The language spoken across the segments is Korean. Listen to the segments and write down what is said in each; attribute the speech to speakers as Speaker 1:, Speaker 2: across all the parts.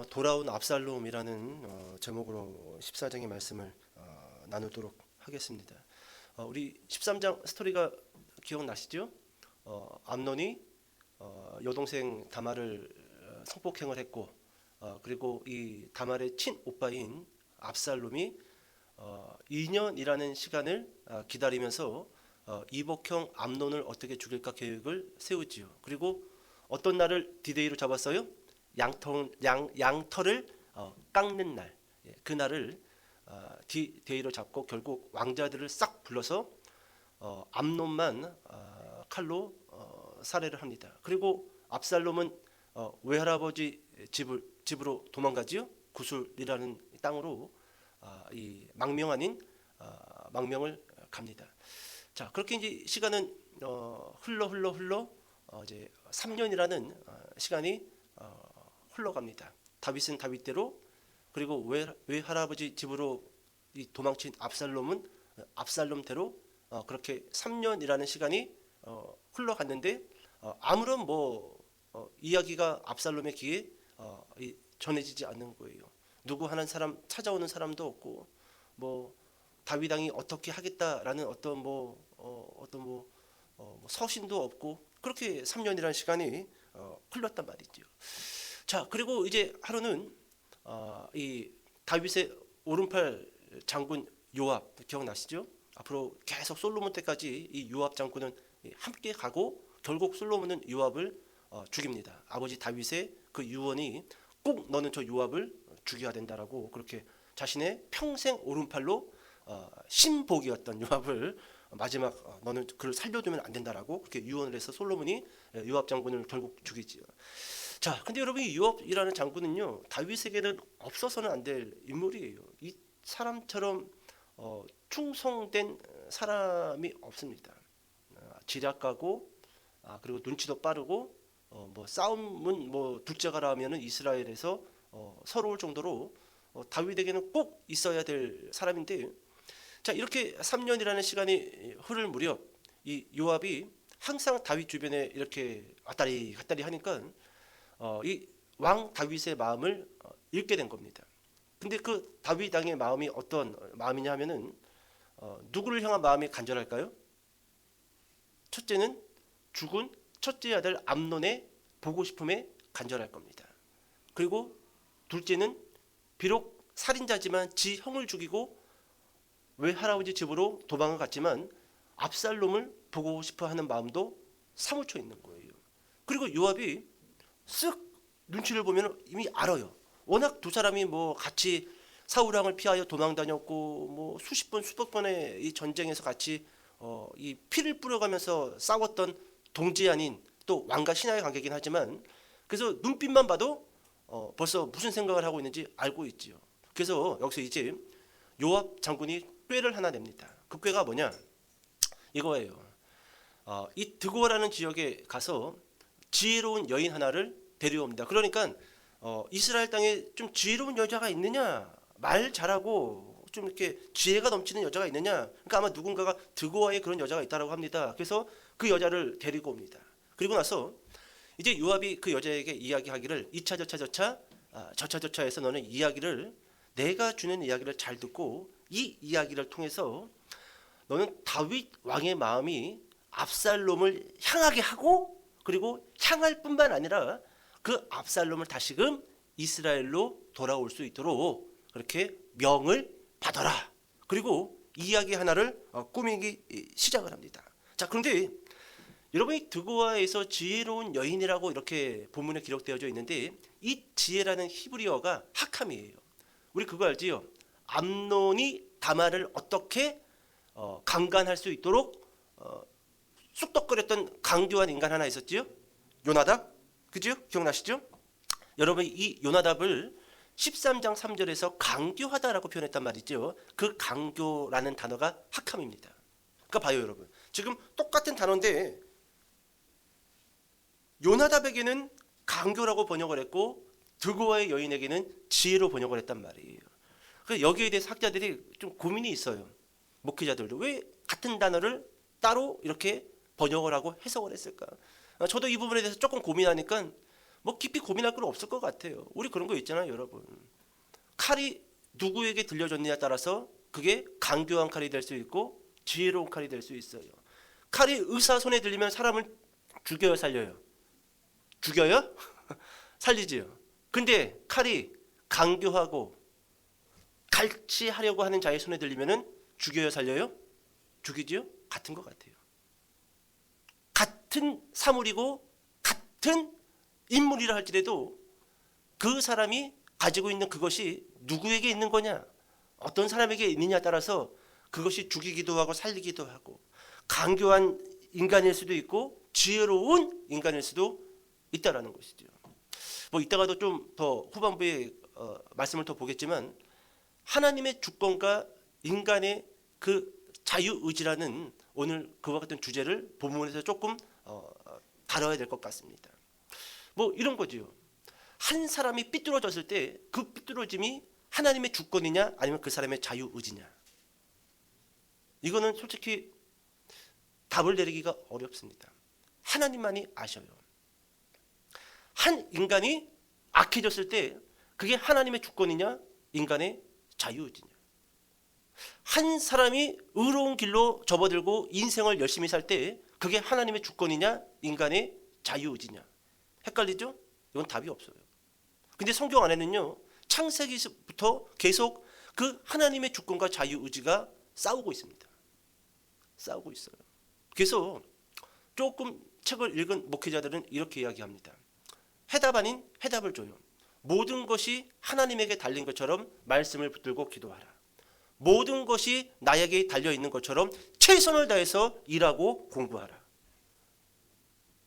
Speaker 1: 돌아온 압살롬이라는 제목으로 14장의 말씀을 나누도록 하겠습니다. 우리 13장 스토리가 기억나시죠? 암논이 여동생 다말을 성폭행을 했고, 그리고 이 다말의 친오빠인 압살롬이 2년이라는 시간을 기다리면서 이복형 암논을 어떻게 죽일까 계획을 세우지요. 그리고 어떤 날을 디데이로 잡았어요? 양털을 깎는 날, 그 날을 디데이로 잡고 결국 왕자들을 싹 불러서 암논만 칼로 살해를 합니다. 그리고 압살롬은 외할아버지 집으로 도망가지요. 구술이라는 땅으로 이 망명 아닌 망명을 갑니다. 자, 그렇게 이제 시간은 흘러 이제 3년이라는 시간이 흘러갑니다. 다윗은 다윗대로, 그리고 외할아버지 집으로 도망친 압살롬은 압살롬대로 그렇게 3년이라는 시간이 흘러갔는데 아무런 이야기가 압살롬의 귀에 전해지지 않는 거예요. 누구 하는 사람, 찾아오는 사람도 없고, 다윗 왕이 어떻게 하겠다라는 어떤 서신도 없고, 그렇게 3년이라는 시간이 흘렀단 말이죠. 자, 그리고 이제 하루는 이 다윗의 오른팔 장군 요압 기억나시죠? 앞으로 계속 솔로몬 때까지 이 요압 장군은 함께 가고 결국 솔로몬은 요압을 죽입니다. 아버지 다윗의 그 유언이 꼭 너는 저 요압을 죽여야 된다라고, 그렇게 자신의 평생 오른팔로 신복이었던 요압을 마지막 너는 그를 살려두면 안 된다라고 그렇게 유언을 해서 솔로몬이 요압 장군을 결국 죽이지요. 자, 근데 여러분, 이 요압이라는 장군은요, 다윗에게는 없어서는 안 될 인물이에요. 이 사람처럼 충성된 사람이 없습니다. 지략가고, 그리고 눈치도 빠르고, 싸움은 둘째가라 하면은 이스라엘에서 서러울 정도로 다윗에게는 꼭 있어야 될 사람인데, 자, 이렇게 3년이라는 시간이 흐를 무렵 이 요압이 항상 다윗 주변에 이렇게 왔다리 갔다리 하니까 이 왕 다윗의 마음을 읽게 된 겁니다. 근데 그 다윗 왕의 마음이 어떤 마음이냐 하면은 누구를 향한 마음이 간절할까요? 첫째는 죽은 첫째 아들 암논의 보고 싶음에 간절할 겁니다. 그리고 둘째는 비록 살인자지만 지 형을 죽이고 외할아버지 집으로 도망을 갔지만 압살롬을 보고 싶어 하는 마음도 사무쳐 있는 거예요. 그리고 요압이 쓱 눈치를 보면 이미 알아요. 워낙 두 사람이 같이 사울 왕을 피하여 도망 다녔고, 수십 번 수백 번의 이 전쟁에서 같이 이 피를 뿌려가면서 싸웠던 동지 아닌 또 왕과 신하의 관계이긴 하지만, 그래서 눈빛만 봐도 벌써 무슨 생각을 하고 있는지 알고 있지요. 그래서 여기서 이제 요압 장군이 꾀를 하나 냅니다. 그 꾀가 뭐냐? 이거예요. 이 드고라는 지역에 가서 지혜로운 여인 하나를 데려옵니다. 그러니까 이스라엘 땅에 좀 지혜로운 여자가 있느냐, 말 잘하고 좀 이렇게 지혜가 넘치는 여자가 있느냐. 그러니까 아마 누군가가 드고아에 그런 여자가 있다라고 합니다. 그래서 그 여자를 데리고 옵니다. 그리고 나서 이제 요압이 그 여자에게 이야기하기를 이차 저차 해서 너는 이야기를, 내가 주는 이야기를 잘 듣고 이 이야기를 통해서 너는 다윗 왕의 마음이 압살롬을 향하게 하고, 그리고 향할 뿐만 아니라 그 압살롬을 다시금 이스라엘로 돌아올 수 있도록 그렇게 명을 받아라. 그리고 이야기 하나를 꾸미기 시작을 합니다. 자, 그런데 여러분이 드고아에서 지혜로운 여인이라고 이렇게 본문에 기록되어져 있는데, 이 지혜라는 히브리어가 하캄이에요. 우리 그거 알지요? 암논이 다말을 어떻게 강간할 수 있도록 쑥덕거렸던 강교한 인간 하나 있었지요? 요나답, 그죠? 기억나시죠? 여러분, 이 요나답을 13장 3절에서 강교하다라고 표현했단 말이죠. 그 강교라는 단어가 하캄입니다. 그러니까 봐요, 여러분. 지금 똑같은 단어인데 요나답에게는 강교라고 번역을 했고 드고아의 여인에게는 지혜로 번역을 했단 말이에요. 그래서 여기에 대해서 학자들이 좀 고민이 있어요. 목회자들도 왜 같은 단어를 따로 이렇게 번역을 하고 해석을 했을까? 저도 이 부분에 대해서 조금 고민하니까 뭐 깊이 고민할 건 없을 것 같아요. 우리 그런 거 있잖아요, 여러분. 칼이 누구에게 들려졌느냐에 따라서 그게 강교한 칼이 될 수 있고 지혜로운 칼이 될 수 있어요. 칼이 의사 손에 들리면 사람을 죽여요, 살려요? 죽여요? 살리지요. 근데 칼이 강교하고 갈취하려고 하는 자의 손에 들리면은 죽여요, 살려요? 죽이지요? 같은 것 같아요. 같은 사물이고 같은 인물이라 할지라도 그 사람이 가지고 있는 그것이 누구에게 있는 거냐, 어떤 사람에게 있느냐에 따라서 그것이 죽이기도 하고 살리기도 하고, 강교한 인간일 수도 있고 지혜로운 인간일 수도 있다라는 것이죠. 뭐 이따가도 좀 더 후반부에 말씀을 더 보겠지만, 하나님의 주권과 인간의 그 자유의지라는 오늘 그와 같은 주제를 본문에서 조금 다뤄야 될 것 같습니다. 뭐 이런 거죠. 한 사람이 삐뚤어졌을 때 그 삐뚤어짐이 하나님의 주권이냐 아니면 그 사람의 자유의지냐, 이거는 솔직히 답을 내리기가 어렵습니다. 하나님만이 아셔요. 한 인간이 악해졌을 때 그게 하나님의 주권이냐 인간의 자유의지냐, 한 사람이 의로운 길로 접어들고 인생을 열심히 살 때 그게 하나님의 주권이냐 인간의 자유의지냐, 헷갈리죠? 이건 답이 없어요. 근데 성경 안에는요, 창세기부터 계속 그 하나님의 주권과 자유의지가 싸우고 있습니다. 싸우고 있어요. 그래서 조금 책을 읽은 목회자들은 이렇게 이야기합니다. 해답 아닌 해답을 줘요. 모든 것이 하나님에게 달린 것처럼 말씀을 붙들고 기도하라. 모든 것이 나에게 달려있는 것처럼 최선을 다해서 일하고 공부하라.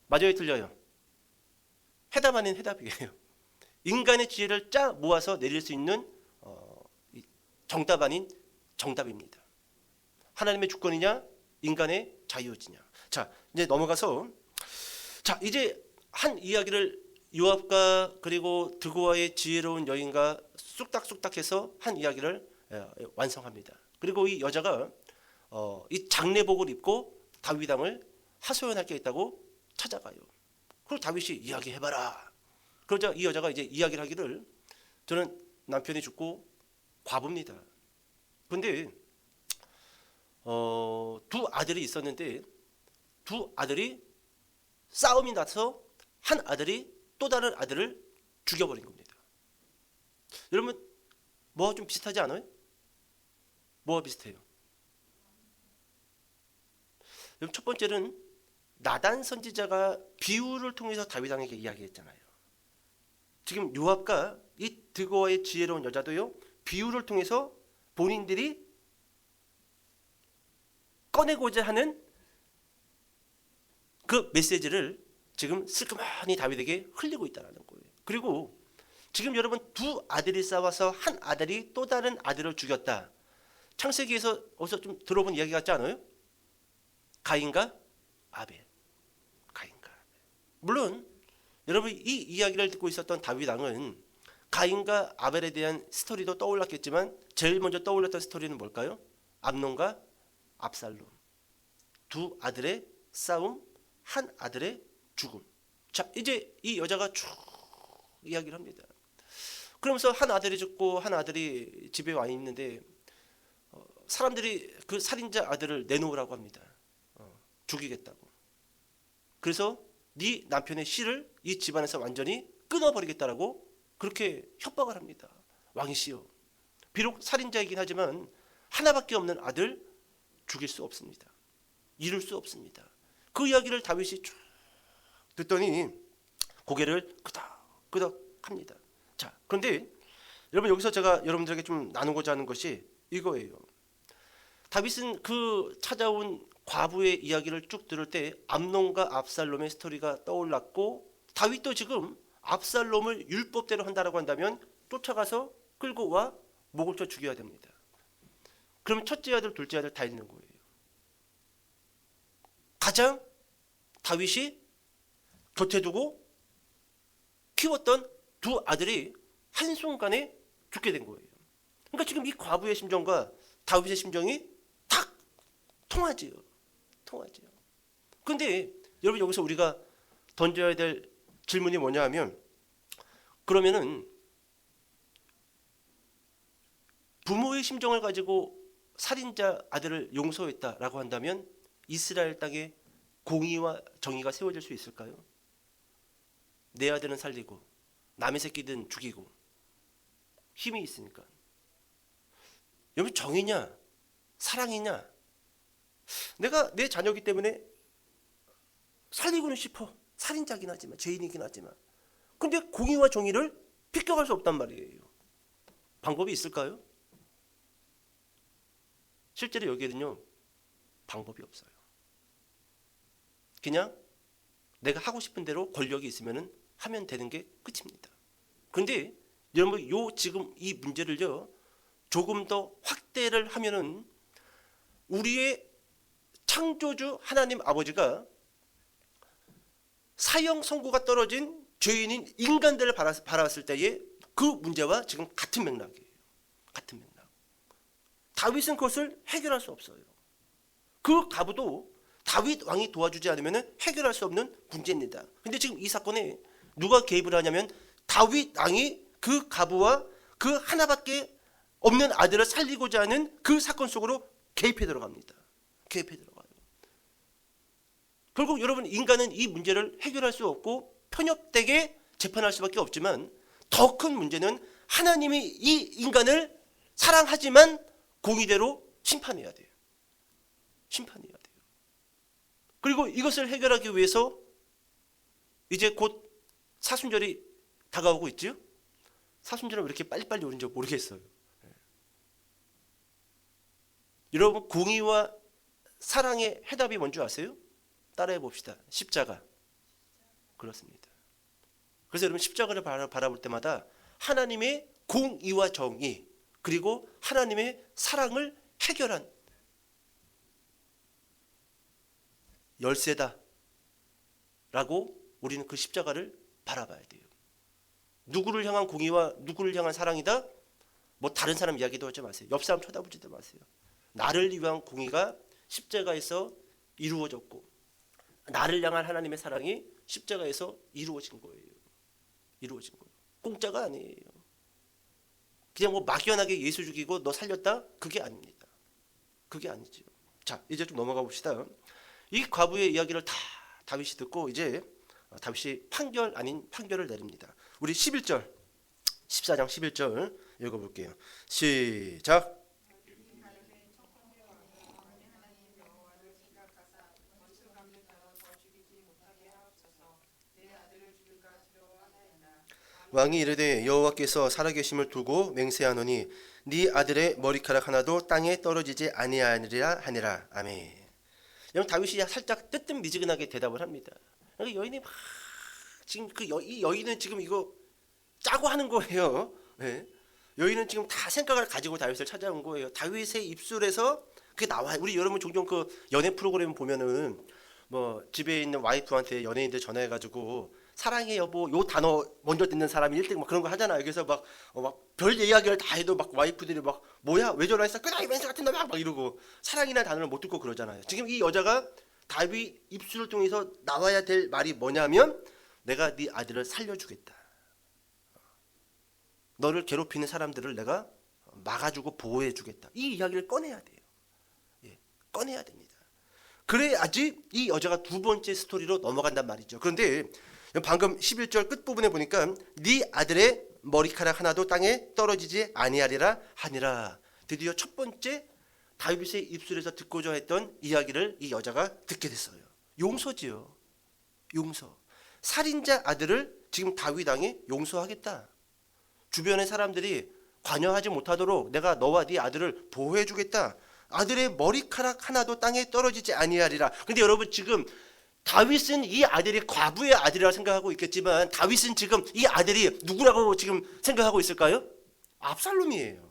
Speaker 1: 맞아요, 틀려요? 해답 아닌 해답이에요. 인간의 지혜를 짜 모아서 내릴 수 있는 정답 아닌 정답입니다. 하나님의 주권이냐 인간의 자유의지냐. 자, 이제 넘어가서, 자, 이제 한 이야기를 요압과 그리고 드고아의 지혜로운 여인과 쑥닥쑥닥해서 한 이야기를 완성합니다. 그리고 이 여자가 이 장례복을 입고 다윗 왕을 하소연할 게 있다고 찾아가요. 그리고 다윗이 이야기해봐라. 그러자 이 여자가 이제 이야기를 하기를, 저는 남편이 죽고 과부입니다. 근데 두 아들이 있었는데 두 아들이 싸움이 나서 한 아들이 또 다른 아들을 죽여버린 겁니다. 여러분 뭐가 좀 비슷하지 않아요? 뭐가 비슷해요? 여러분 첫 번째는 나단 선지자가 비유를 통해서 다윗 왕에게 이야기했잖아요. 지금 요압과 이 드고아의 지혜로운 여자도요, 비유를 통해서 본인들이 꺼내고자 하는 그 메시지를 지금 슬그머니 다윗에게 흘리고 있다는 거예요. 그리고 지금 여러분 두 아들이 싸워서 한 아들이 또 다른 아들을 죽였다. 창세기에서 어디서 좀 들어본 이야기 같지 않아요? 가인과 아벨. 가인과 아벨. 물론 여러분 이 이야기를 듣고 있었던 다윗 왕은 가인과 아벨에 대한 스토리도 떠올랐겠지만 제일 먼저 떠올렸던 스토리는 뭘까요? 암논과 압살롬. 두 아들의 싸움, 한 아들의 죽음. 자, 이제 이 여자가 쭉 이야기를 합니다. 그러면서 한 아들이 죽고 한 아들이 집에 와 있는데 사람들이 그 살인자 아들을 내놓으라고 합니다. 죽이겠다고. 그래서 네 남편의 씨를 이 집안에서 완전히 끊어버리겠다라고 그렇게 협박을 합니다. 왕이시여, 비록 살인자이긴 하지만 하나밖에 없는 아들 죽일 수 없습니다. 이룰 수 없습니다. 그 이야기를 다윗이 쭉 듣더니 고개를 끄덕끄덕 합니다. 자, 그런데 여러분 여기서 제가 여러분들에게 좀 나누고자 하는 것이 이거예요. 다윗은 그 찾아온 과부의 이야기를 쭉 들을 때 암논과 압살롬의 스토리가 떠올랐고, 다윗도 지금 압살롬을 율법대로 한다라고 한다면 쫓아가서 끌고 와 목을 쳐 죽여야 됩니다. 그럼 첫째 아들, 둘째 아들 다 있는 거예요. 가장 다윗이 곁에 두고 키웠던 두 아들이 한순간에 죽게 된 거예요. 그러니까 지금 이 과부의 심정과 다윗의 심정이 탁 통하지요. 통하지요. 그런데 여러분 여기서 우리가 던져야 될 질문이 뭐냐 하면, 그러면은 부모의 심정을 가지고 살인자 아들을 용서했다라고 한다면 이스라엘 땅에 공의와 정의가 세워질 수 있을까요? 내 아들은 살리고 남의 새끼든 죽이고 힘이 있으니까. 여러분, 정의냐 사랑이냐? 내가 내 자녀이기 때문에 살리고는 싶어. 살인자긴 하지만, 죄인이긴 하지만, 근데 공의와 정의를 비껴갈 수 없단 말이에요. 방법이 있을까요? 실제로 여기에는요, 방법이 없어요. 그냥 내가 하고 싶은 대로 권력이 있으면 하면 되는 게 끝입니다. 그런데 여러분, 지금 이 문제를요 조금 더 확대를 하면은 우리의 창조주 하나님 아버지가 사형 선고가 떨어진 죄인인 인간들을 바라봤을 때의 그 문제와 지금 같은 맥락이에요. 같은 맥락. 다윗은 그것을 해결할 수 없어요. 그 가부도 다윗 왕이 도와주지 않으면 해결할 수 없는 문제입니다. 근데 지금 이 사건에 누가 개입을 하냐면 다윗 왕이 그 가부와 그 하나밖에 없는 아들을 살리고자 하는 그 사건 속으로 개입해 들어갑니다. 개입해 들어가요. 결국 여러분, 인간은 이 문제를 해결할 수 없고 편협되게 재판할 수밖에 없지만 더 큰 문제는 하나님이 이 인간을 사랑하지만 공의대로 심판해야 돼요. 심판해야 돼요. 그리고 이것을 해결하기 위해서 이제 곧 사순절이 다가오고 있죠. 사순절은 왜 이렇게 빨리빨리 오는지 모르겠어요. 여러분, 공의와 사랑의 해답이 뭔지 아세요? 따라해 봅시다. 십자가. 그렇습니다. 그래서 여러분, 십자가를 바라볼 때마다 하나님의 공의와 정의, 그리고 하나님의 사랑을 해결한 열쇠다 라고 우리는 그 십자가를 바라봐야 돼요. 누구를 향한 공의와 누구를 향한 사랑이다? 뭐 다른 사람 이야기도 하지 마세요. 옆 사람 쳐다보지도 마세요. 나를 위한 공의가 십자가에서 이루어졌고 나를 향한 하나님의 사랑이 십자가에서 이루어진 거예요. 이루어진 거예요. 공짜가 아니에요. 그냥 뭐 막연하게 예수 죽이고 너 살렸다? 그게 아닙니다. 그게 아니죠. 자, 이제 좀 넘어가 봅시다. 이 과부의 이야기를 다 다윗이 듣고 이제 다윗이 판결 아닌 판결을 내립니다. 우리 11절, 14장 11절 읽어볼게요. 시작. 왕이 이르되 여호와께서 살아계심을 두고 맹세하노니 네 아들의 머리카락 하나도 땅에 떨어지지 아니하리라 하니라. 아멘. 여러분, 다윗이 살짝 뜨뜻미지근하게 대답을 합니다. 그러니까 여인이 막 지금 이 여인은 지금 이거 짜고 하는 거예요. 네. 여인은 지금 다 생각을 가지고 다윗을 찾아온 거예요. 다윗의 입술에서 그게 나와요. 우리 여러분 종종 그 연애 프로그램 보면은 뭐 집에 있는 와이프한테 연예인들 전화해가지고 사랑해 여보 요 단어 먼저 듣는 사람이 1등 막 그런 거 하잖아요. 그래서 막 별 이야기를 다 해도 막 와이프들이 막 뭐야 왜 전화했어 끄다이 맨스 같은 놈 막 이러고 사랑이나 단어를 못 듣고 그러잖아요. 지금 이 여자가 다윗 입술을 통해서 나와야 될 말이 뭐냐면 내가 네 아들을 살려주겠다. 너를 괴롭히는 사람들을 내가 막아주고 보호해주겠다. 이 이야기를 꺼내야 돼요. 예, 꺼내야 됩니다. 그래야지 이 여자가 두 번째 스토리로 넘어간단 말이죠. 그런데 방금 11절 끝부분에 보니까 네 아들의 머리카락 하나도 땅에 떨어지지 아니하리라 하니라. 드디어 첫 번째 다윗의 입술에서 듣고자 했던 이야기를 이 여자가 듣게 됐어요. 용서지요. 용서. 살인자 아들을 지금 다윗 왕이 용서하겠다. 주변의 사람들이 관여하지 못하도록 내가 너와 네 아들을 보호해 주겠다. 아들의 머리카락 하나도 땅에 떨어지지 아니하리라. 근데 여러분, 지금 다윗은 이 아들이 과부의 아들이라고 생각하고 있겠지만 다윗은 지금 이 아들이 누구라고 지금 생각하고 있을까요? 압살롬이에요.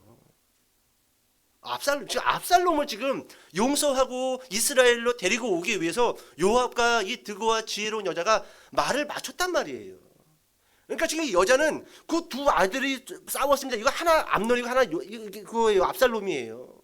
Speaker 1: 지금 압살롬을 지금 용서하고 이스라엘로 데리고 오기 위해서 요압과 이 득오와 지혜로운 여자가 말을 맞췄단 말이에요. 그러니까 지금 이 여자는 그 두 아들이 싸웠습니다. 이거 하나 암논이고 하나 그거예요. 압살롬이에요.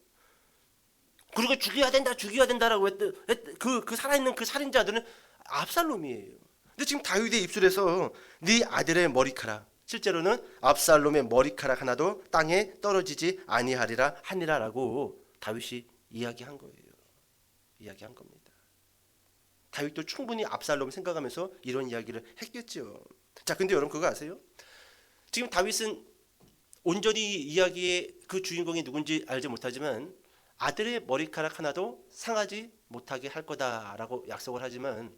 Speaker 1: 그리고 죽여야 된다라고 했던 그 살아있는 그 살인자들은 압살롬이에요. 근데 지금 다윗의 입술에서 네 아들의 머리카락, 실제로는 압살롬의 머리카락 하나도 땅에 떨어지지 아니하리라 하니라라고 다윗이 이야기한 거예요. 이야기한 겁니다. 다윗도 충분히 압살롬 생각하면서 이런 이야기를 했겠죠. 자, 근데 여러분 그거 아세요? 지금 다윗은 온전히 이야기의 그 주인공이 누군지 알지 못하지만 아들의 머리카락 하나도 상하지 못하게 할 거다라고 약속을 하지만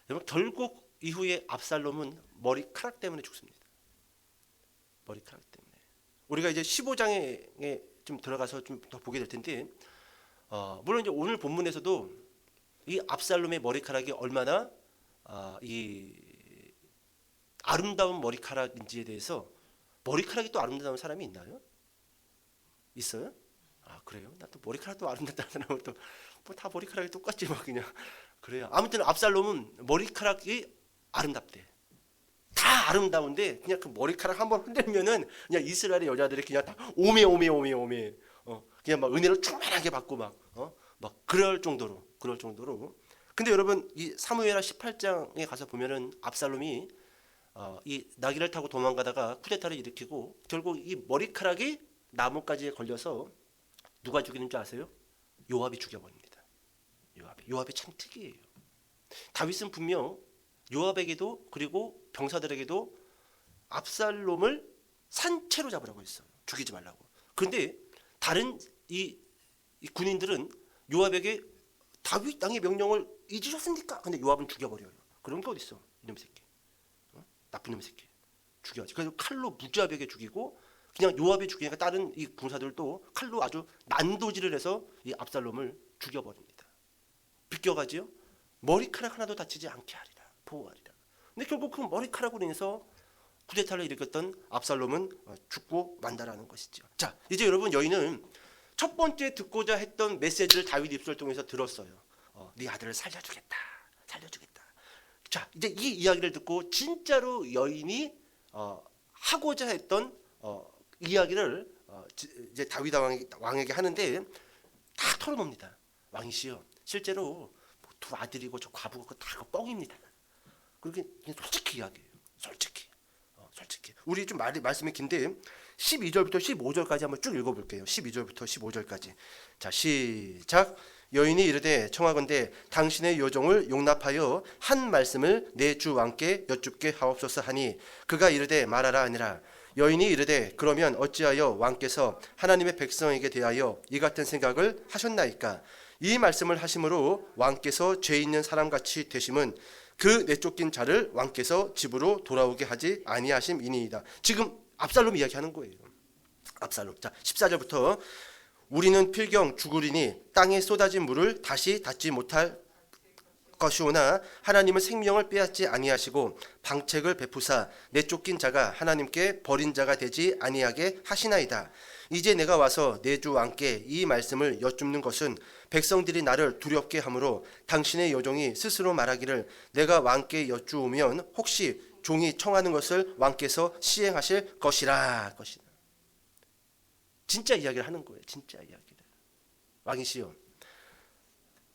Speaker 1: 여러분 결국 이후에 압살롬은 머리카락 때문에 죽습니다. 머리카락 때문에. 우리가 이제 15장에 좀 들어가서 좀 더 보게 될 텐데 물론 이제 오늘 본문에서도 이 압살롬의 머리카락이 얼마나 이 아름다운 머리카락인지에 대해서 머리카락이 또 아름다운 사람이 있나요? 있어요? 아 그래요? 나 또 머리카락도 아름답다는 사람은 또 뭐 다 머리카락이 똑같지 뭐 그냥 그래요. 아무튼 압살롬은 머리카락이 아름답대. 다 아름다운데 그냥 그 머리카락 한번 흔들면은 그냥 이스라엘의 여자들이 그냥 다 오메 그냥 막 은혜를 충만하게 받고 막 그럴 정도로. 근데 여러분 이 사무엘하 18장에 가서 보면은 압살롬이 이 나귀를 타고 도망가다가 쿠데타를 일으키고 결국 이 머리카락이 나뭇가지에 걸려서 누가 죽이는 줄 아세요? 요압이 죽여버립니다. 요압이 참 특이해요. 다윗은 분명 요압에게도 그리고 병사들에게도 압살롬을 산채로 잡으라고 했어요. 죽이지 말라고. 그런데 다른 이 군인들은 요압에게 다윗 땅의 명령을 잊으셨습니까? 근데 요압은 죽여버려요. 그런 게 어딨어? 이놈 새끼. 나쁜 놈 새끼. 죽여야지. 그래서 칼로 무자비하게 죽이고 그냥 요압이 죽이니까 다른 이 군사들도 칼로 아주 난도질을 해서 이 압살롬을 죽여버립니다. 비껴가지요. 머리카락 하나도 다치지 않게 하리라. 보호하리라. 근데 결국 그 머리카락으로 인해서 쿠데타를 일으켰던 압살롬은 죽고 만다라는 것이죠. 자, 이제 여러분 여인은 첫 번째 듣고자 했던 메시지를 다윗 입술을 통해서 들었어요. 네 아들을 살려주겠다. 자, 이제 이 이야기를 듣고 진짜로 여인이 하고자 했던 이야기를 이제 다윗 왕에게 하는데 다 털어놓습니다. 왕이시여, 실제로 두 아들이고 저 과부고 다 뻥입니다. 그렇게 솔직히 이야기해요. 솔직히. 우리 좀 말씀이 긴데 12절부터 15절까지 한번 쭉 읽어볼게요. 12절부터 15절까지. 자, 시작. 여인이 이르되 청하건대 당신의 요정을 용납하여 한 말씀을 내 주 왕께 여쭙게 하옵소서 하니 그가 이르되 말하라 하니라. 여인이 이르되 그러면 어찌하여 왕께서 하나님의 백성에게 대하여 이 같은 생각을 하셨나이까? 이 말씀을 하심으로 왕께서 죄 있는 사람같이 되심은 그 내쫓긴 자를 왕께서 집으로 돌아오게 하지 아니하심이니이다. 지금 압살롬 이야기하는 거예요. 압살롬. 자, 14절부터 우리는 필경 죽으리니 땅에 쏟아진 물을 다시 닫지 못할 것이오나 하나님은 생명을 빼앗지 아니하시고 방책을 베푸사 내쫓긴 자가 하나님께 버린 자가 되지 아니하게 하시나이다. 이제 내가 와서 내 주 왕께 이 말씀을 여쭙는 것은 백성들이 나를 두렵게 하므로 당신의 여종이 스스로 말하기를 내가 왕께 여쭈으면 혹시 종이 청하는 것을 왕께서 시행하실 것이라. 진짜 이야기를 하는 거예요. 진짜 이야기를. 왕이시여,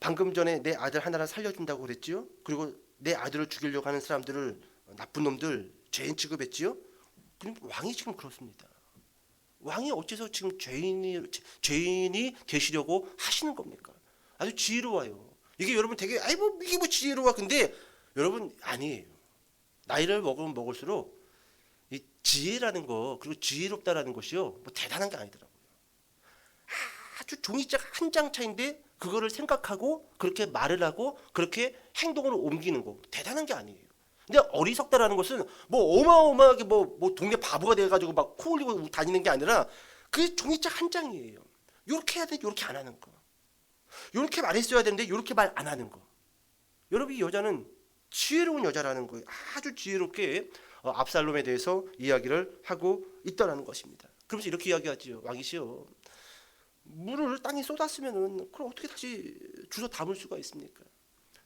Speaker 1: 방금 전에 내 아들 하나를 살려준다고 그랬지요? 그리고 내 아들을 죽이려고 하는 사람들을 나쁜 놈들 죄인 취급했지요? 그럼 왕이 지금 그렇습니다. 왕이 어째서 지금 죄인이 되시려고 하시는 겁니까? 아주 지혜로워요. 이게 여러분 되게 이게 뭐 지혜로워. 근데 여러분 아니에요. 나이를 먹으면 먹을수록 이 지혜라는 거 그리고 지혜롭다라는 것이요 뭐 대단한 게 아니더라고요. 아주 종이짝 한 장 차인데 그거를 생각하고 그렇게 말을 하고 그렇게 행동으로 옮기는 거 대단한 게 아니에요. 근데 어리석다라는 것은 뭐 어마어마하게 뭐 동네 바보가 돼가지고 막 코 흘리고 다니는 게 아니라 그 종이짝 한 장이에요. 요렇게 해야 돼, 요렇게 안 하는 거. 요렇게 말했어야 되는데 요렇게 말 안 하는 거. 여러분 이 여자는 지혜로운 여자라는 거예요. 아주 지혜롭게 압살롬에 대해서 이야기를 하고 있다라는 것입니다. 그러면서 이렇게 이야기하지요. 왕이시여, 물을 땅에 쏟았으면은 그럼 어떻게 다시 주워 담을 수가 있습니까?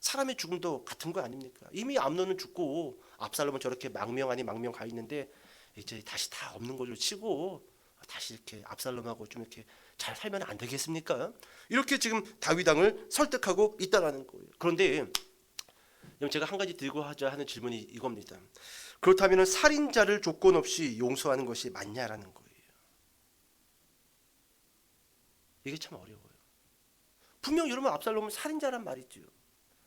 Speaker 1: 사람의 죽음도 같은 거 아닙니까? 이미 암논은 죽고 압살롬은 저렇게 망명 아닌 망명 가 있는데 이제 다시 다 없는 걸로 치고 다시 이렇게 압살롬하고 좀 이렇게 잘 살면 안 되겠습니까? 이렇게 지금 다윗 왕을 설득하고 있다라는 거예요. 그런데 그럼 제가 한 가지 들고 하자 하는 질문이 이겁니다. 그렇다면 살인자를 조건 없이 용서하는 것이 맞냐라는 거예요. 이게 참 어려워요. 분명 여러분 압살롬은 살인자란 말이죠.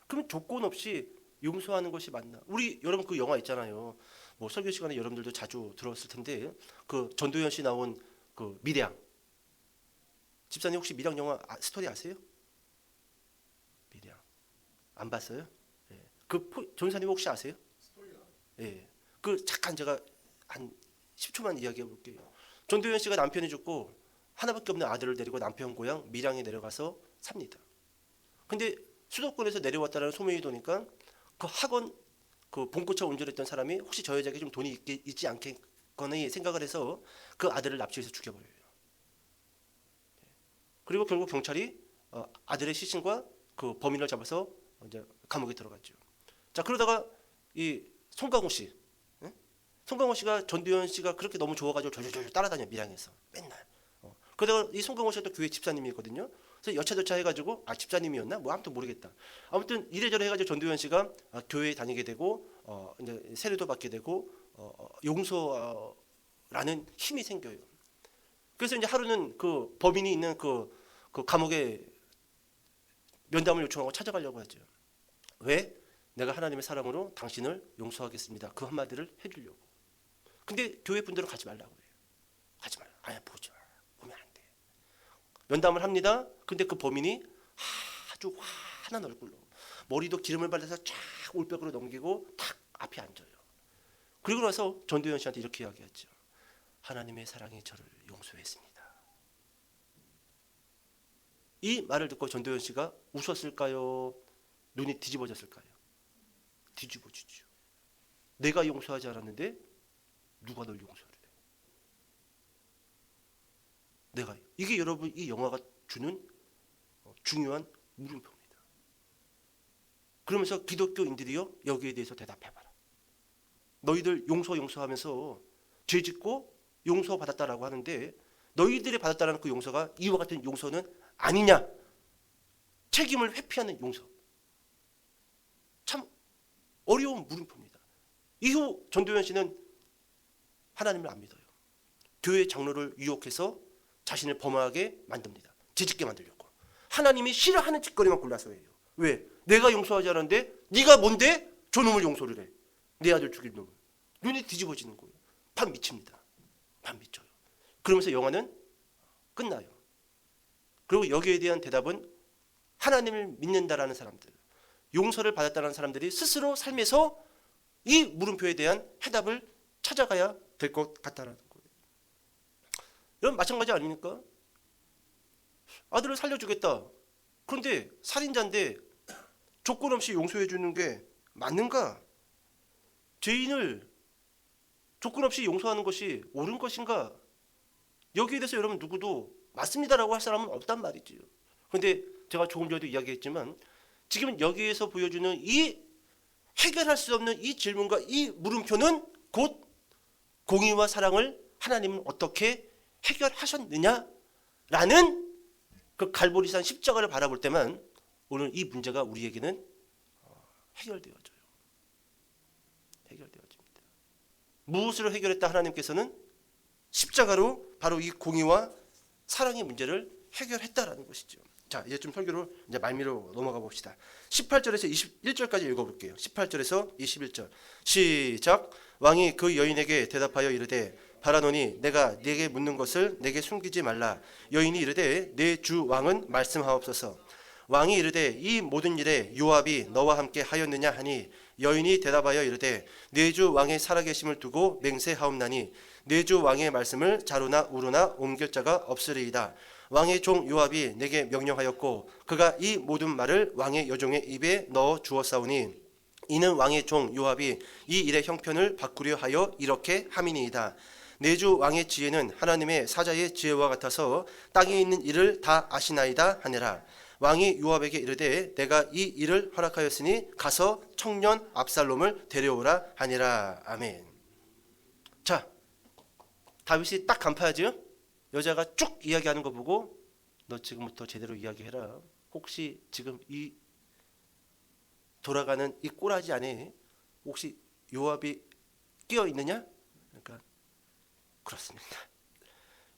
Speaker 1: 그러면 조건 없이 용서하는 것이 맞나? 우리 여러분 그 영화 있잖아요. 뭐 설교 시간에 여러분들도 자주 들었을 텐데 그 전도연 씨 나온 그 밀양. 집사님 혹시 밀양 영화 스토리 아세요? 밀양 안 봤어요? 예. 전사님 혹시 아세요? 예. 그 잠깐 제가 한 10초만 이야기해 볼게요. 전도연 씨가 남편이 죽고 하나밖에 없는 아들을 데리고 남편 고향 밀양에 내려가서 삽니다. 근데 수도권에서 내려왔다는 소문이 도니까 그 학원 그 봉고차 운전했던 사람이 혹시 저 여자에게 좀 돈이 있지 않겠거니 생각을 해서 그 아들을 납치해서 죽여버려요. 그리고 결국 경찰이 아들의 시신과 그 범인을 잡아서 이제 감옥에 들어갔죠. 자, 그러다가 이 송강호 씨, 예? 송강호 씨가 전두현 씨가 그렇게 너무 좋아가지고 졸졸졸 따라다녀 밀양에서 맨날. 그러다가 이 송강호 씨가 또 교회 집사님이거든요. 그래서 여차저차 해가지고 집사님이었나? 뭐 아무튼 모르겠다. 아무튼 이래저래 해가지고 전두현 씨가 교회에 다니게 되고 이제 세례도 받게 되고 용서라는 힘이 생겨요. 그래서 이제 하루는 그 범인이 있는 그 감옥에 면담을 요청하고 찾아가려고 하죠. 왜? 내가 하나님의 사랑으로 당신을 용서하겠습니다. 그 한마디를 해주려고. 근데 교회 분들은 가지 말라고 해요. 가지 말라. 아야 보지 마. 보면 안 돼. 면담을 합니다. 근데 그 범인이 아주 환한 얼굴로 머리도 기름을 발라서 쫙 올백으로 넘기고 탁 앞에 앉아요. 그리고 나서 전도연 씨한테 이렇게 이야기하죠. 하나님의 사랑이 저를 용서했습니다. 이 말을 듣고 전도연 씨가 웃었을까요? 눈이 뒤집어졌을까요? 뒤집어지죠. 내가 용서하지 않았는데 누가 널 용서를 해? 내가. 이게 여러분 이 영화가 주는 중요한 물음표입니다. 그러면서 기독교인들이요 여기에 대해서 대답해봐라. 너희들 용서하면서 죄 짓고 용서받았다라고 하는데 너희들이 받았다는 그 용서가 이와 같은 용서는 아니냐? 책임을 회피하는 용서. 참 어려운 물음표입니다. 이후 전도연 씨는 하나님을 안 믿어요. 교회 장로를 유혹해서 자신을 범하게 만듭니다. 죄짓게 만들려고. 하나님이 싫어하는 짓거리만 골라서 해요. 왜? 내가 용서하지 않았는데 네가 뭔데 저놈을 용서를 해. 내 아들 죽일 놈을. 눈이 뒤집어지는 거예요. 판 미칩니다. 판 미쳐요. 그러면서 영화는 끝나요. 그리고 여기에 대한 대답은 하나님을 믿는다라는 사람들, 용서를 받았다는 사람들이 스스로 삶에서 이 물음표에 대한 해답을 찾아가야 될 것 같다라는 거예요. 여러분 마찬가지 아닙니까? 아들을 살려주겠다. 그런데 살인자인데 조건 없이 용서해 주는 게 맞는가? 죄인을 조건 없이 용서하는 것이 옳은 것인가? 여기에 대해서 여러분 누구도 맞습니다라고 할 사람은 없단 말이지요. 그런데 제가 조금 전에도 이야기했지만 지금 여기에서 보여주는 이 해결할 수 없는 이 질문과 이 물음표는 곧 공의와 사랑을 하나님은 어떻게 해결하셨느냐라는 그 갈보리산 십자가를 바라볼 때만 오늘 이 문제가 우리에게는 해결되어져요. 해결되어집니다. 무엇으로 해결했다 하나님께서는 십자가로 바로 이 공의와 사랑의 문제를 해결했다라는 것이죠. 자, 이제 좀 설교를 이제 말미로 넘어가 봅시다. 18절에서 21절까지 읽어볼게요. 18절에서 21절 시작. 왕이 그 여인에게 대답하여 이르되 바라노니 내가 네게 묻는 것을 내게 숨기지 말라. 여인이 이르되 내 주 왕은 말씀하옵소서. 왕이 이르되 이 모든 일에 요압이 너와 함께 하였느냐 하니 여인이 대답하여 이르되 내 주 왕의 살아계심을 두고 맹세하옵나니 내 주 왕의 말씀을 자루나 우루나 옮길 자가 없으리이다. 왕의 종 요압이 내게 명령하였고 그가 이 모든 말을 왕의 여종의 입에 넣어 주었사오니 이는 왕의 종 요압이 이 일의 형편을 바꾸려 하여 이렇게 함이니이다. 내 주 왕의 지혜는 하나님의 사자의 지혜와 같아서 땅에 있는 일을 다 아시나이다 하니라. 왕이 요압에게 이르되 내가 이 일을 허락하였으니 가서 청년 압살롬을 데려오라 하니라. 아멘. 자, 다윗이 딱 간파하죠. 여자가 쭉 이야기하는 거 보고, 너 지금부터 제대로 이야기해라. 혹시 지금 이 돌아가는 이 꼬라지 안에 혹시 요압이 끼어 있느냐? 그러니까 그렇습니다.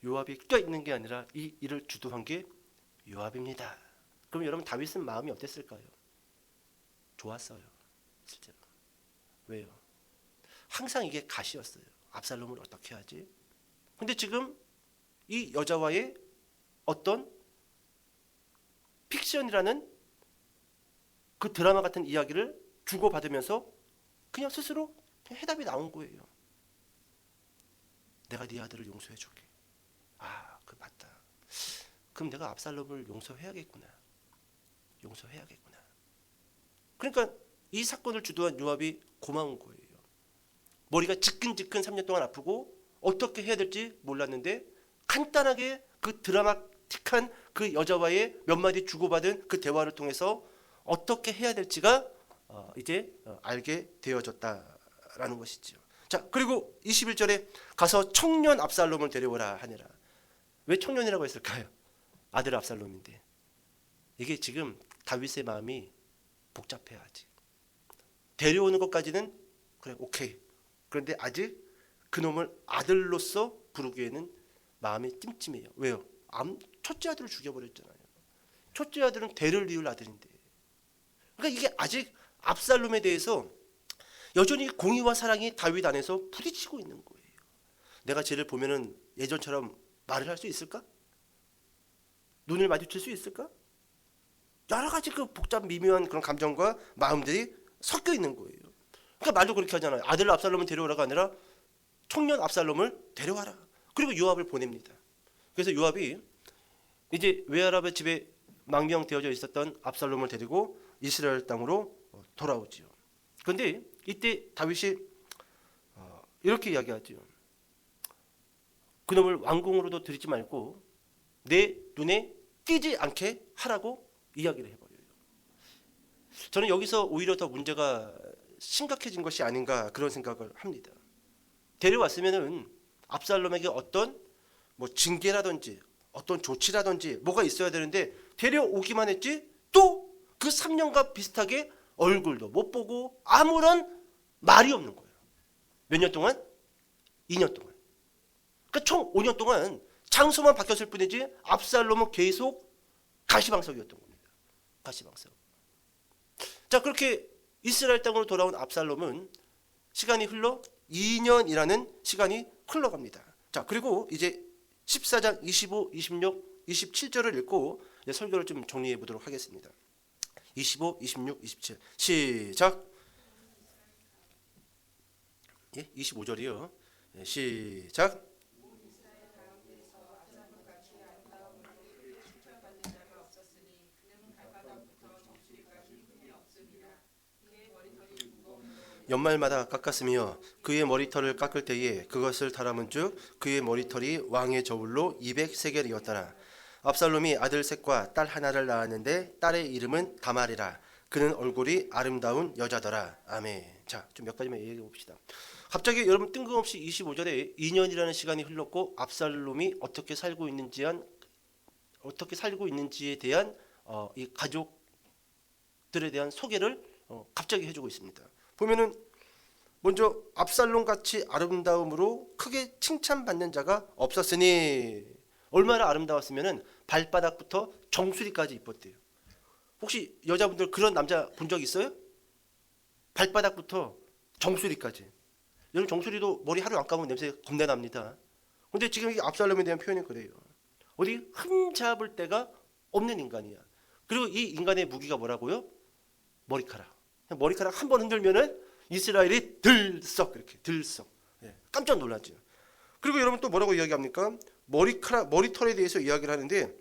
Speaker 1: 요압이 끼어 있는 게 아니라 이 일을 주도한 게 요압입니다. 그럼 여러분 다윗은 마음이 어땠을까요? 좋았어요. 실제로. 왜요? 항상 이게 가시였어요. 압살롬을 어떻게 하지? 근데 지금 이 여자와의 어떤 픽션이라는 그 드라마 같은 이야기를 주고받으면서 그냥 스스로 그냥 해답이 나온 거예요. 내가 네 아들을 용서해 줄게. 아, 그 맞다. 그럼 내가 압살롬을 용서해야겠구나. 용서해야겠구나. 그러니까 이 사건을 주도한 요압이 고마운 거예요. 머리가 지끈지끈 3년 동안 아프고 어떻게 해야 될지 몰랐는데 간단하게 그 드라마틱한 그 여자와의 몇 마디 주고받은 그 대화를 통해서 어떻게 해야 될지가 이제 알게 되어졌다라는 것이죠. 자, 그리고 21절에 가서 청년 압살롬을 데려오라 하니라. 왜 청년이라고 했을까요? 아들 압살롬인데. 이게 지금 다윗의 마음이 복잡해야지. 데려오는 것까지는 그래 오케이. 그런데 아직 그놈을 아들로서 부르기에는 마음이 찜찜해요. 왜요? 첫째 아들을 죽여버렸잖아요. 첫째 아들은 대를 이을 아들인데. 그러니까 이게 아직 압살롬에 대해서 여전히 공의와 사랑이 다윗 안에서 부딪히고 있는 거예요. 내가 쟤를 보면은 예전처럼 말을 할 수 있을까? 눈을 마주칠 수 있을까? 여러 가지 그 복잡 미묘한 그런 감정과 마음들이 섞여 있는 거예요. 그러니까 말도 그렇게 하잖아요. 아들 압살롬을 데려오라가 아니라 청년 압살롬을 데려와라. 그리고 요압을 보냅니다. 그래서 요압이 이제 외아랍의 집에 망명되어져 있었던 압살롬을 데리고 이스라엘 땅으로 돌아오지요. 그런데 이때 다윗이 이렇게 이야기하죠. 그놈을 왕궁으로도 들이지 말고 내 눈에 띄지 않게 하라고 이야기를 해버려요. 저는 여기서 오히려 더 문제가 심각해진 것이 아닌가 그런 생각을 합니다. 데려왔으면은 압살롬에게 어떤 뭐 징계라든지 어떤 조치라든지 뭐가 있어야 되는데 데려오기만 했지 또 그 3년과 비슷하게 얼굴도 못 보고 아무런 말이 없는 거예요. 몇 년 동안? 2년 동안. 그러니까 총 5년 동안 장소만 바뀌었을 뿐이지 압살롬은 계속 가시방석이었던 겁니다. 가시방석. 자, 그렇게 이스라엘 땅으로 돌아온 압살롬은 시간이 흘러 2년이라는 시간이 흘러갑니다. 자, 그리고 이제 14장 25, 26, 27절을 읽고 이제 설교를 좀 정리해 보도록 하겠습니다. 25, 26, 27 시작. 예, 25절이요. 예, 시작. 연말마다 깎았으며 그의 머리털을 깎을 때에 그것을 달아문즉 그의 머리털이 왕의 저울로 200세겔이었더라. 압살롬이 아들 셋과 딸 하나를 낳았는데 딸의 이름은 다말이라. 그는 얼굴이 아름다운 여자더라. 아멘. 자, 좀 몇 가지만 얘기해 봅시다. 갑자기 여러분 뜬금없이 25절에 2년이라는 시간이 흘렀고 압살롬이 어떻게 살고 있는지에 대한 이 가족들에 대한 소개를 갑자기 해주고 있습니다. 보면은 먼저 압살롬 같이 아름다움으로 크게 칭찬받는 자가 없었으니. 얼마나 아름다웠으면은 발바닥부터 정수리까지 이뻤대요. 혹시 여자분들 그런 남자 본 적 있어요? 발바닥부터 정수리까지. 여러분 정수리도 머리 하루 안 감으면 냄새 겁내 납니다. 근데 지금 이 압살롬에 대한 표현이 그래요. 어디 흠잡을 데가 없는 인간이야. 그리고 이 인간의 무기가 뭐라고요? 머리카락. 머리카락 한 번 흔들면은 이스라엘이 들썩 이렇게 들썩. 예, 깜짝 놀랐죠. 그리고 여러분 또 뭐라고 이야기합니까? 머리털에 대해서 이야기를 하는데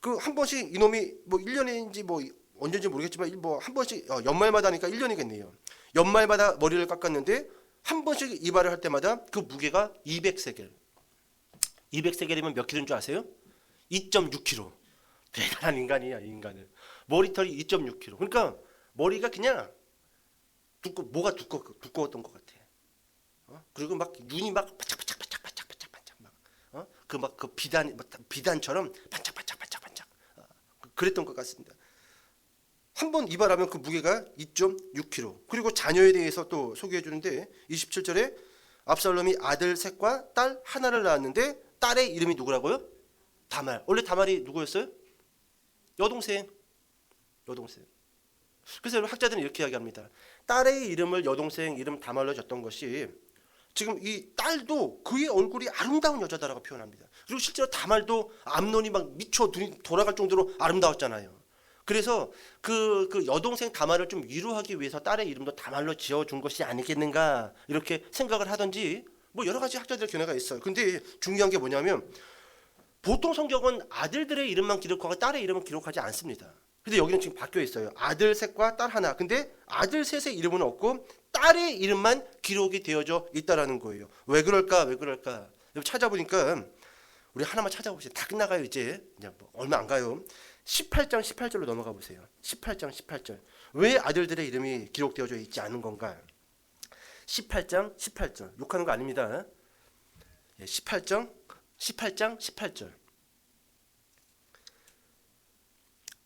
Speaker 1: 그 한 번씩 이놈이 뭐 1년인지 뭐 언제인지 모르겠지만 뭐 한 번씩 연말마다 하니까 1년이겠네요. 연말마다 머리를 깎았는데 한 번씩 이발을 할 때마다 그 무게가 200세겔. 200세겔이면 몇 킬로인 줄 아세요? 2.6kg. 대단한 인간이야, 이 인간은. 머리털이 2.6kg. 그러니까 머리가 그냥 뭐가 두꺼웠던 것 같아. 그리고 막 눈이 막 반짝반짝 막 그 비단처럼 반짝반짝 그랬던 것 같습니다. 한 번 이발하면 그 무게가 2.6kg. 그리고 자녀에 대해서 또 소개해 주는데 27절에 압살롬이 아들 셋과 딸 하나를 낳았는데 딸의 이름이 누구라고요? 다말. 원래 다말이 누구였어요? 여동생. 그래서 학자들은 이렇게 이야기합니다. 딸의 이름을 여동생 이름 다말로 줬던 것이 지금 이 딸도 그의 얼굴이 아름다운 여자다라고 표현합니다. 그리고 실제로 다말도 암논이 막 미쳐 눈이 돌아갈 정도로 아름다웠잖아요. 그래서 그 여동생 다말을 좀 위로하기 위해서 딸의 이름도 다말로 지어준 것이 아니겠는가 이렇게 생각을 하던지 뭐 여러 가지 학자들의 견해가 있어요. 근데 중요한 게 뭐냐면 보통 성경은 아들들의 이름만 기록하고 딸의 이름은 기록하지 않습니다. 근데 여기는 지금 바뀌어 있어요. 아들 셋과 딸 하나. 근데 아들 셋의 이름은 없고 딸의 이름만 기록이 되어져 있다라는 거예요. 왜 그럴까? 찾아보니까 우리 하나만 찾아봅시다. 다 끝나가요 이제. 그냥 뭐 얼마 안 가요. 18장 18절로 넘어가 보세요. 18장 18절. 왜 아들들의 이름이 기록되어져 있지 않은 건가? 18장 18절. 욕하는 거 아닙니다. 18장 18절.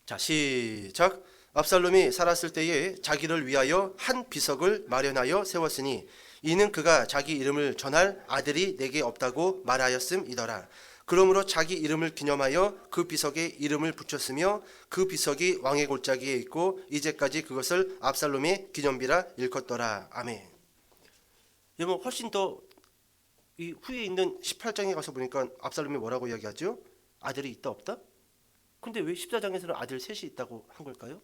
Speaker 1: 자, 시작. 압살롬이 살았을 때에 자기를 위하여 한 비석을 마련하여 세웠으니 이는 그가 자기 이름을 전할 아들이 내게 없다고 말하였음이더라. 그러므로 자기 이름을 기념하여 그 비석에 이름을 붙였으며 그 비석이 왕의 골짜기에 있고 이제까지 그것을 압살롬의 기념비라 일컫더라. 아멘. 여러분 훨씬 더 이 후에 있는 18장에 가서 보니까 압살롬이 뭐라고 이야기하죠? 아들이 있다 없다? 근데 왜 14장에서는 아들 셋이 있다고 한 걸까요?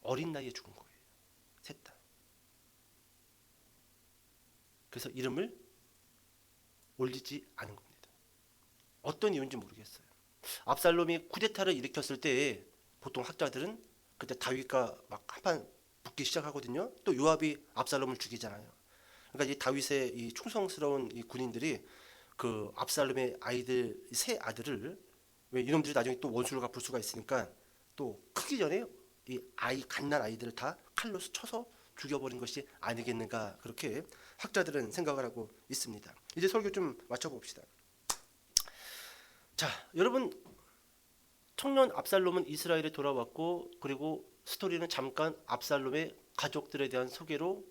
Speaker 1: 어린 나이에 죽은 거예요. 셋 다. 그래서 이름을 올리지 않은 겁니다. 어떤 이유인지 모르겠어요. 압살롬이 쿠데타를 일으켰을 때 보통 학자들은 그때 다윗과 막 한판 붙기 시작하거든요. 또 요압이 압살롬을 죽이잖아요. 그러니까 이 다윗의 이 충성스러운 이 군인들이 그 압살롬의 아이들 세 아들을 왜 이놈들이 나중에 또 원수를 갚을 수가 있으니까 또 크기 전에 이 갓난 아이들을 다 칼로 쳐서 죽여버린 것이 아니겠는가 그렇게 학자들은 생각을 하고 있습니다. 이제 설교 좀 마쳐봅시다. 자, 여러분 청년 압살롬은 이스라엘에 돌아왔고 그리고 스토리는 잠깐 압살롬의 가족들에 대한 소개로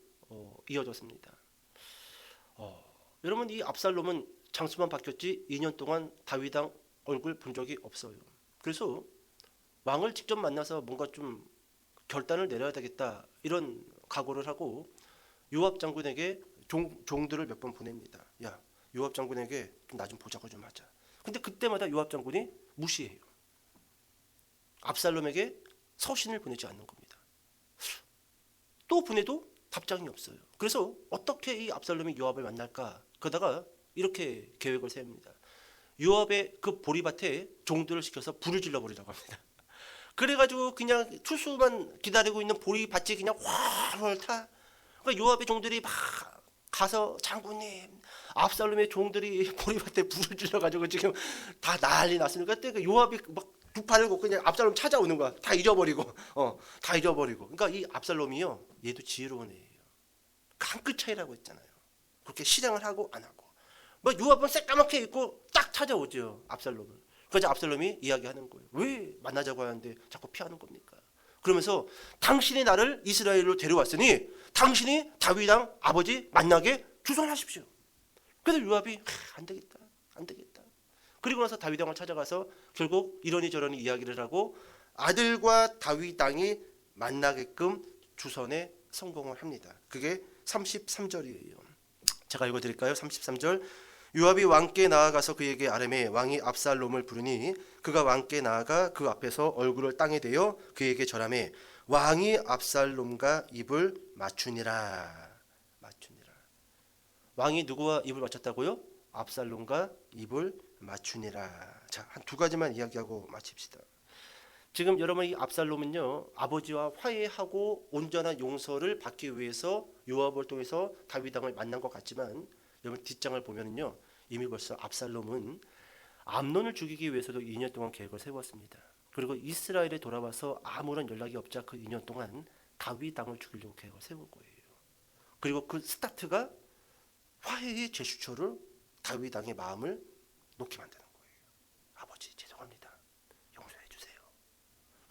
Speaker 1: 이어졌습니다. 여러분 이 압살롬은 장수만 바뀌었지 2년 동안 다윗왕 얼굴 본 적이 없어요. 그래서 왕을 직접 만나서 뭔가 좀 결단을 내려야 되겠다 이런 각오를 하고 요압 장군에게 종들을 몇 번 보냅니다. 야, 요압 장군에게 나 좀 보자고 좀 하자. 근데 그때마다 요압 장군이 무시해요. 압살롬에게 서신을 보내지 않는 겁니다. 또 보내도 답장이 없어요. 그래서 어떻게 이 압살롬이 요압을 만날까? 그러다가 이렇게 계획을 세웁니다. 요압의 그 보리밭에 종들을 시켜서 불을 질러버리라고 합니다. 그래가지고 그냥 추수만 기다리고 있는 보리밭이 그냥 활활 타. 그러니까 요압의 종들이 막 가서 장군님, 압살롬의 종들이 보리밭에 불을 질러가지고 지금 다 난리 났으니까 그때 요압이 막 두팔고 그냥 압살롬 찾아오는 거야. 다 잊어버리고, 다 잊어버리고. 그러니까 이 압살롬이요, 얘도 지혜로운 애예요. 한 끗 차이라고 했잖아요. 그렇게 실행을 하고 안 하고. 뭐 요압은 새까맣게 입고 딱 찾아오죠, 압살롬을. 그래서 압살롬이 이야기하는 거예요. 왜 만나자고 하는데 자꾸 피하는 겁니까? 그러면서 당신이 나를 이스라엘로 데려왔으니 당신이 다윗왕 아버지 만나게 주선하십시오. 그래서 요압이 안 되겠다. 그리고 나서 다윗왕을 찾아가서 결국 이러니 저러니 이야기를 하고 아들과 다윗왕이 만나게끔 주선에 성공을 합니다. 그게 33절이에요. 제가 읽어드릴까요? 33절. 요압이 왕께 나아가서 그에게 아뢰매 왕이 압살롬을 부르니 그가 왕께 나아가 그 앞에서 얼굴을 땅에 대어 그에게 절하매 왕이 압살롬과 입을 맞추니라. 왕이 누구와 입을 맞췄다고요? 압살롬과 입을 맞추니라. 자, 한 두 가지만 이야기하고 마칩시다. 지금 여러분 이 압살롬은요 아버지와 화해하고 온전한 용서를 받기 위해서 요압을 통해서 다윗 왕을 만난 것 같지만 여러분 뒷장을 보면은요 이미 벌써 압살롬은 암논을 죽이기 위해서도 2년 동안 계획을 세웠습니다. 그리고 이스라엘에 돌아와서 아무런 연락이 없자 그 2년 동안 다윗 왕을 죽이려고 계획을 세운 거예요. 그리고 그 스타트가 화해의 제스처를 다윗 왕의 마음을 놓게 만드는 거예요. 아버지 죄송합니다. 용서해 주세요.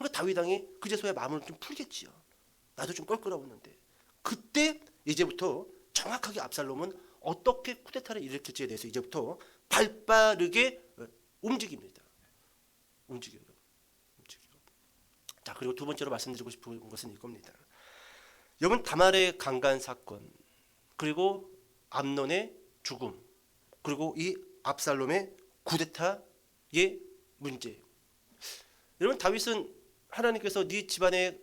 Speaker 1: 그러니까 다윗 왕이 그제서야 마음을 좀 풀겠지요. 나도 좀 껄끄러웠는데. 그때 이제부터 정확하게 압살롬은 어떻게 쿠데타를 일으킬지에 대해서 이제부터 발빠르게 움직입니다. 움직여요. 움직여요. 자, 그리고 두 번째로 말씀드리고 싶은 것은 이겁니다. 여러분, 다말의 강간 사건, 그리고 암논의 죽음, 그리고 이 압살롬의 쿠데타의 문제. 여러분, 다윗은 하나님께서 네 집안에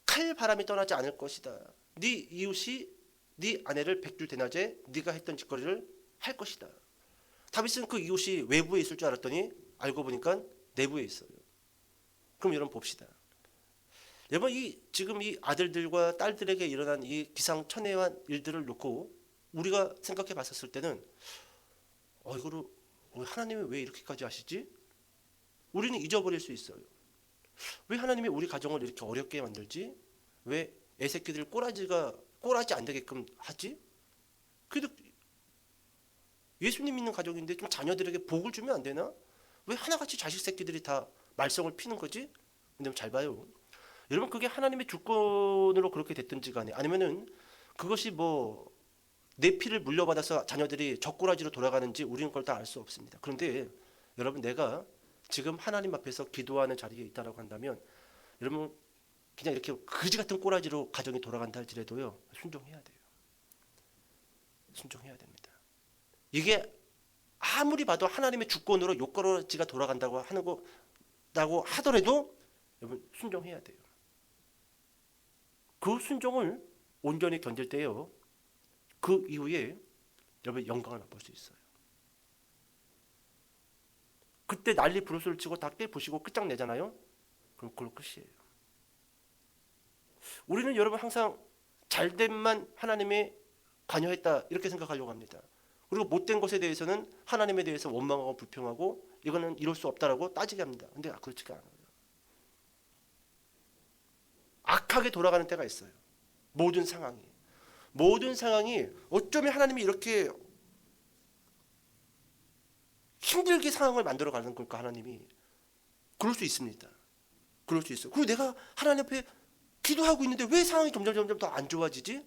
Speaker 1: 칼바람이 떠나지 않을 것이다. 네 이웃이 네 아내를 100줄 대낮에 네가 했던 짓거리를 할 것이다. 다윗은 그 이웃이 외부에 있을 줄 알았더니 알고 보니까 내부에 있어요. 그럼 여러분 봅시다. 여러분, 지금 이 아들들과 딸들에게 일어난 이 기상천외한 일들을 놓고 우리가 생각해 봤었을 때는 이거를 하나님이 왜 이렇게까지 하시지? 우리는 잊어버릴 수 있어요. 왜 하나님이 우리 가정을 이렇게 어렵게 만들지? 왜 애새끼들 꼬라지 안 되게끔 하지? 그래도 예수님 믿는 가족인데 좀 자녀들에게 복을 주면 안 되나? 왜 하나같이 자식 새끼들이 다 말썽을 피는 거지? 근데 잘 봐요. 여러분, 그게 하나님의 주권으로 그렇게 됐든지 간에 아니면은 그것이 뭐 내 피를 물려받아서 자녀들이 젖꼬라지로 돌아가는지 우리는 그걸 다 알 수 없습니다. 그런데 여러분, 내가 지금 하나님 앞에서 기도하는 자리에 있다라고 한다면 여러분, 그냥 이렇게 그지 같은 꼬라지로 가정이 돌아간다 할지라도요, 순종해야 돼요. 순종해야 됩니다. 이게 아무리 봐도 하나님의 주권으로 욕거러지가 돌아간다고 하는 거라고 하더라도 여러분, 순종해야 돼요. 그 순종을 온전히 견딜 때요, 그 이후에 여러분 영광을 맛볼 수 있어요. 그때 난리 부르스를 치고 다 깨부시고 끝장내잖아요. 그럼 그걸로 끝이에요. 우리는 여러분 항상 잘됨만 하나님의 관여했다 이렇게 생각하려고 합니다. 그리고 못된 것에 대해서는 하나님에 대해서 원망하고 불평하고 이거는 이럴 수 없다라고 따지게 합니다. 근데 그렇지가 않아요. 악하게 돌아가는 때가 있어요. 모든 상황이 어쩌면 하나님이 이렇게 힘들게 상황을 만들어가는 걸까? 하나님이 그럴 수 있습니다. 그럴 수 있어요. 그리고 내가 하나님 앞에 기도하고 있는데 왜 상황이 점점 더 안 좋아지지?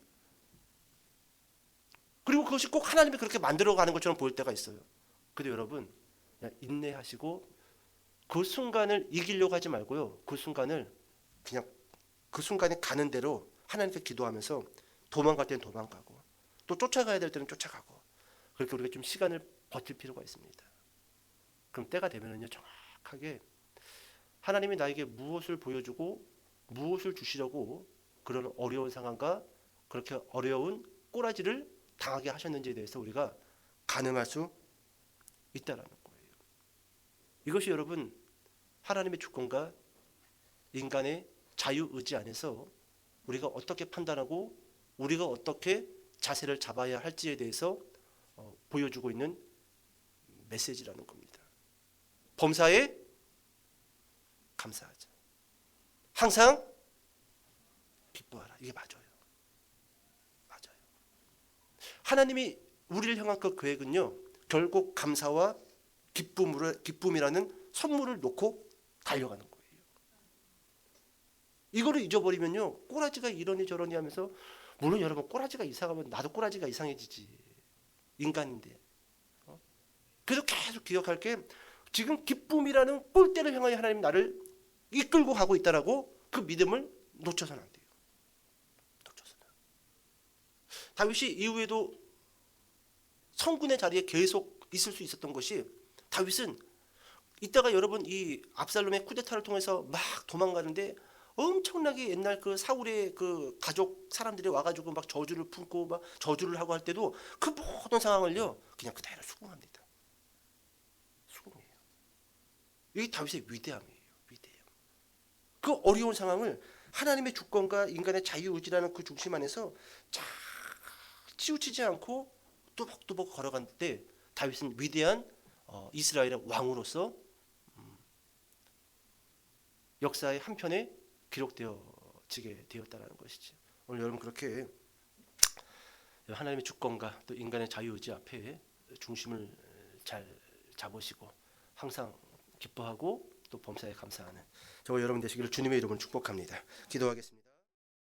Speaker 1: 그리고 그것이 꼭 하나님이 그렇게 만들어가는 것처럼 보일 때가 있어요. 근데 여러분, 그냥 인내하시고 그 순간을 이기려고 하지 말고요, 그 순간을 그냥 그 순간에 가는 대로 하나님께 기도하면서 도망갈 때는 도망가고 또 쫓아가야 될 때는 쫓아가고, 그렇게 우리가 좀 시간을 버틸 필요가 있습니다. 그럼 때가 되면은요, 정확하게 하나님이 나에게 무엇을 보여주고 무엇을 주시려고 그런 어려운 상황과 그렇게 어려운 꼬라지를 당하게 하셨는지에 대해서 우리가 가늠할 수 있다라는 거예요. 이것이 여러분, 하나님의 주권과 인간의 자유의지 안에서 우리가 어떻게 판단하고 우리가 어떻게 자세를 잡아야 할지에 대해서 보여주고 있는 메시지라는 겁니다. 범사에 감사하자. 항상 기뻐하라. 이게 맞아요. 맞아요. 하나님이 우리를 향한 그 계획은요, 결국 감사와 기쁨이라는 선물을 놓고 달려가는 거예요. 이거를 잊어버리면요, 꼬라지가 이러니 저러니 하면서, 물론 여러분 꼬라지가 이상하면 나도 꼬라지가 이상해지지. 인간인데. 그래서 계속 기억할 게, 지금 기쁨이라는 꼴대를 향하여 하나님 나를 이끌고 가고 있다라고 그 믿음을 놓쳐서는 안 돼요. 놓쳐서는. 다윗이 이후에도 성군의 자리에 계속 있을 수 있었던 것이, 다윗은 이따가 여러분 이 압살롬의 쿠데타를 통해서 막 도망가는데 엄청나게 옛날 그 사울의 그 가족 사람들이 와가지고 막 저주를 품고 막 저주를 하고 할 때도 그 모든 상황을요 그냥 그대로 수긍합니다. 수긍해요. 이게 다윗의 위대함이에요. 위대함. 그 어려운 상황을 하나님의 주권과 인간의 자유의지라는 그 중심 안에서 잘 치우치지 않고 또박또박 걸어간 때 다윗은 위대한 이스라엘의 왕으로서 역사의 한편에 기록되어지게 되었다는 것이죠. 오늘 여러분 그렇게 하나님의 주권과 또 인간의 자유의지 앞에 중심을 잘 잡으시고 항상 기뻐하고 또 범사에 감사하는 저와 여러분 되시기를 주님의 이름으로 축복합니다. 기도하겠습니다.